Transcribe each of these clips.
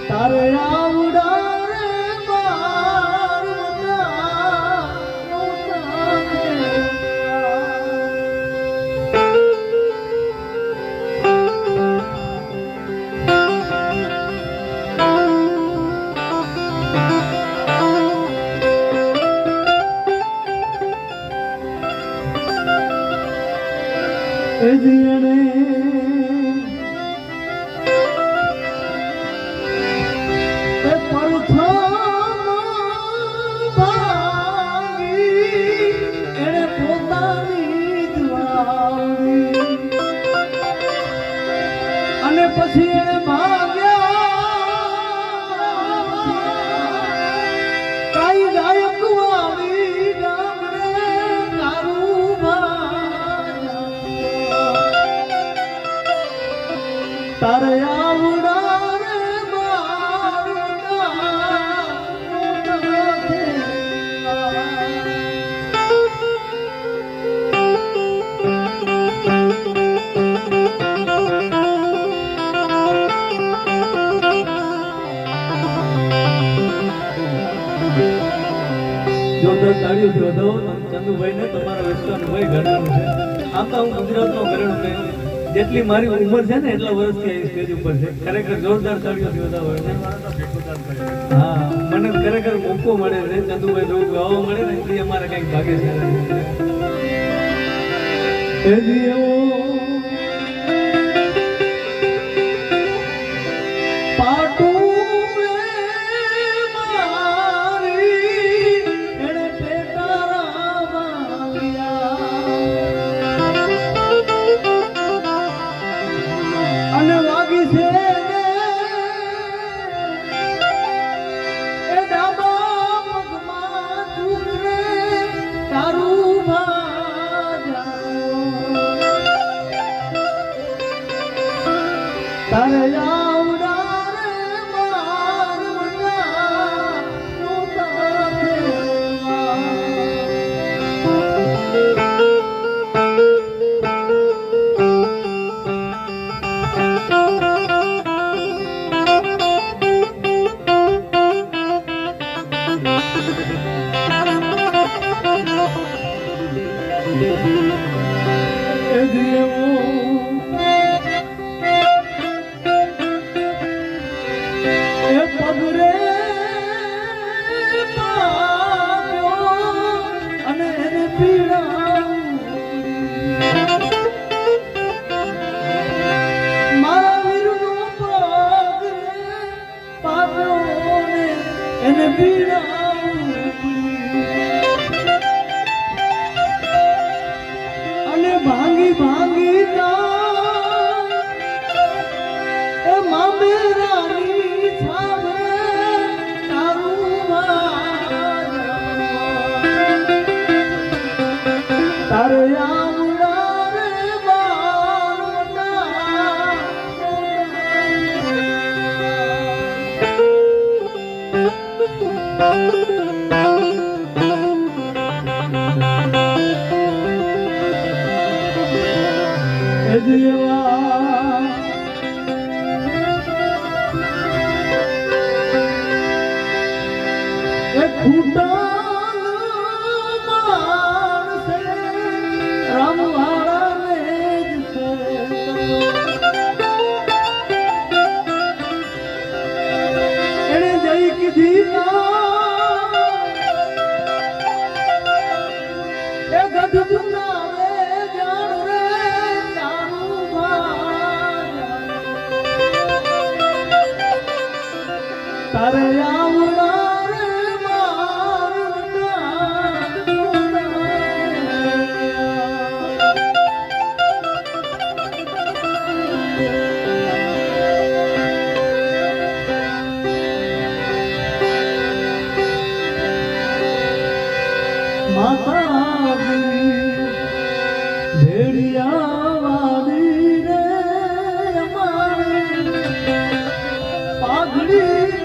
તારે આવડા રે જીણે અને પછી એને ભાગ્યા કાઈ ગાયક વાળી ગામડે તારું તારે આવડા રે જોરદાર તાળીઓ થી વધાવો ચંદુભાઈ ને તમારા વિશ્વાસભાઈ ઘરેણું છે. આમ તો હું ગુજરાતનો ઘરેણું કહે જેટલી મારી ઉંમર છે ને એટલા વર્ષથી અહીં સ્ટેજ ઉપર છે. ખરેખર જોરદાર તાળીઓ થી વધાવો. હા, મને ખરેખર મોકો મળે છે ચંદુભાઈ જોવું ગાવા મળે ને એટલે અમારે કંઈક ભાગે છે. અને વાગી છે એ ડાબા પગમાં ચૂકરે તારું તારે આવડા રે પગરે અને એને પીડા મારા વીરનો પગરે પાપ્યો એને પીડા અને ભાંગી ભાંગી એ મામેરાની છાવરે તારું તારે આવડા રે તારે આવડા રે માતા ભેડિયા વાળી રે અમારી પાઘડી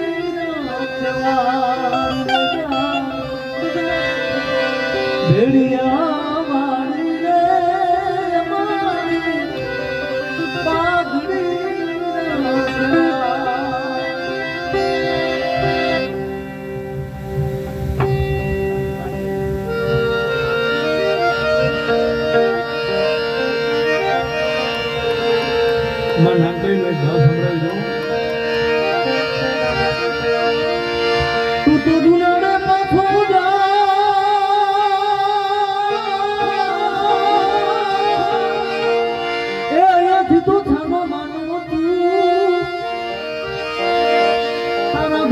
માં નાનકડીનો એક ભાવ સંભળાવી દઉં. તું તો જુનાડે પાછો જા, એ અહીંયાથી તો છાનો માનો તું તારા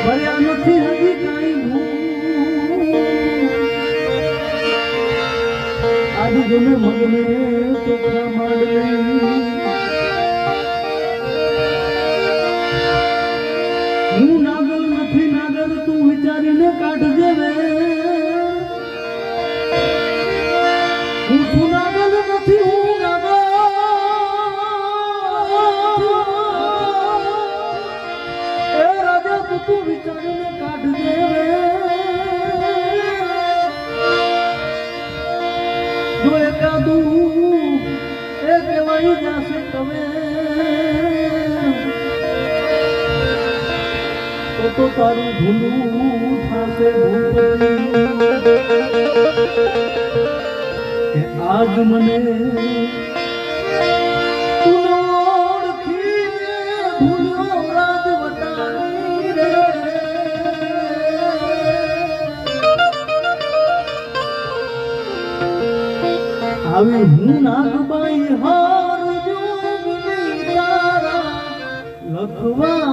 ભર્યા નથી હજી કાંઈ આદિ જોને મગને ચોખા માંડલી હું નાગલ નથી નાગર તું વિચારીને કાઢજે રે હું છું નાગલ નથી હું નાગર એ રાજા તું વિચારીને કાઢજે રે જો એકાદું એ કહેવાય જશે તમે તો તારું ભૂલું થશે કે આજ મને તું ઓળખીને ભૂલ્યો રાજવટાની રે આવી હું નાગબાઈ હાર જોગની તારા લખવા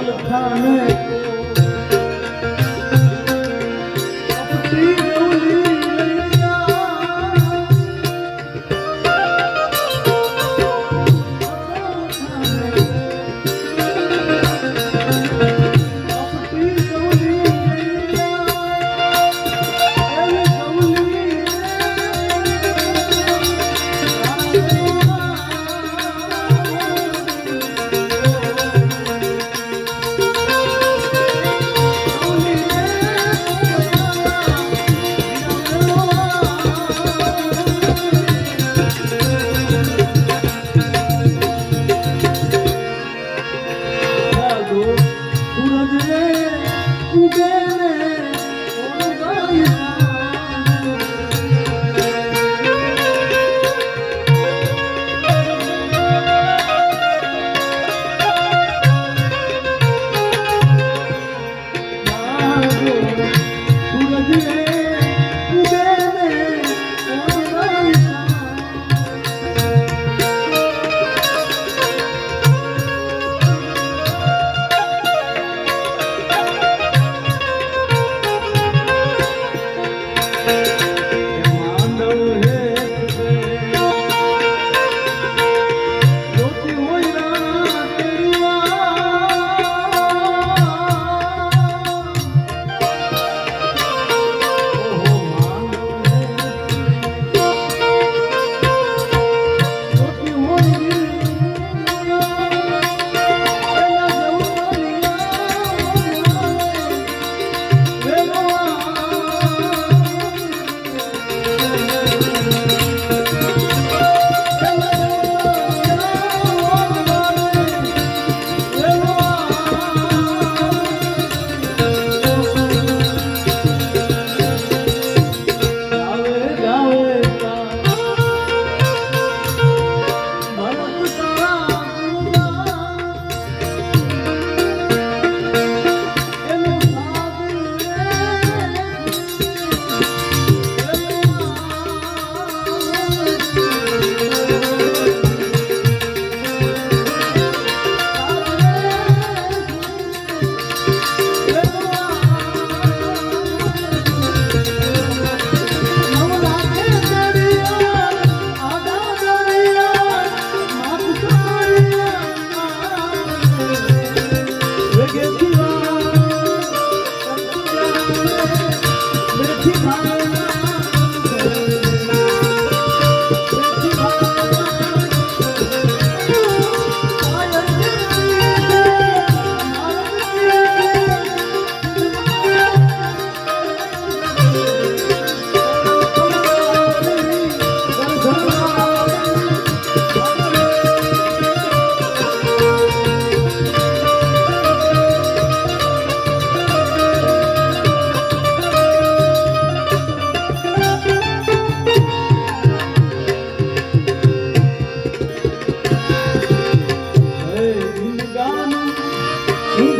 થાને અપટી ગૌલી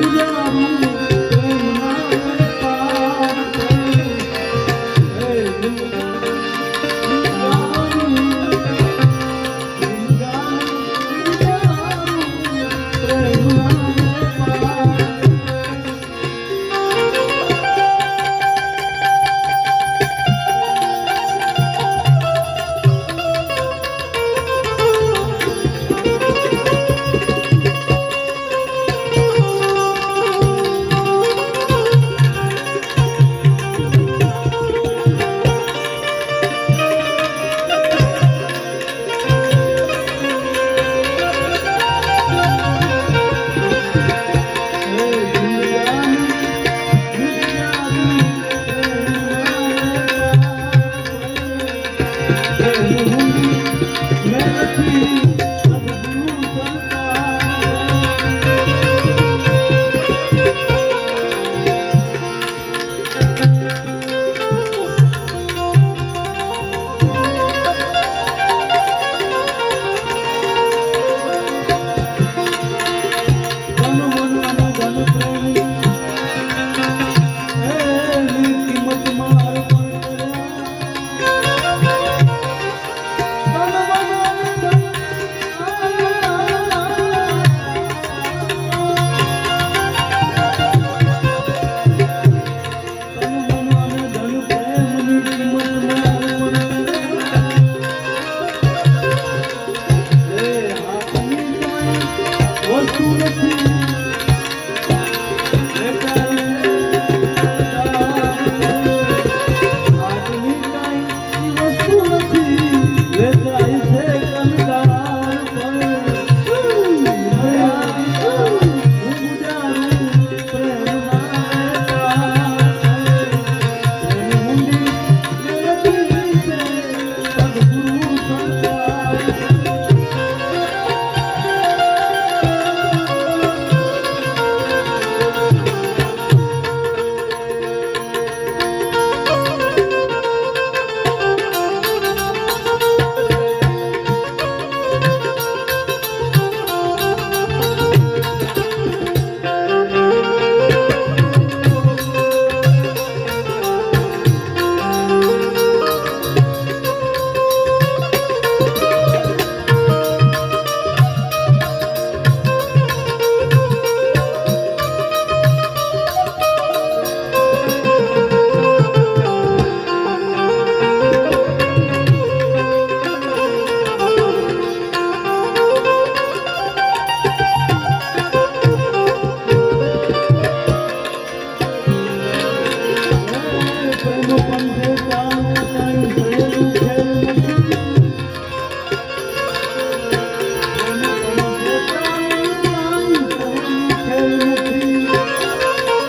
Hallelujah.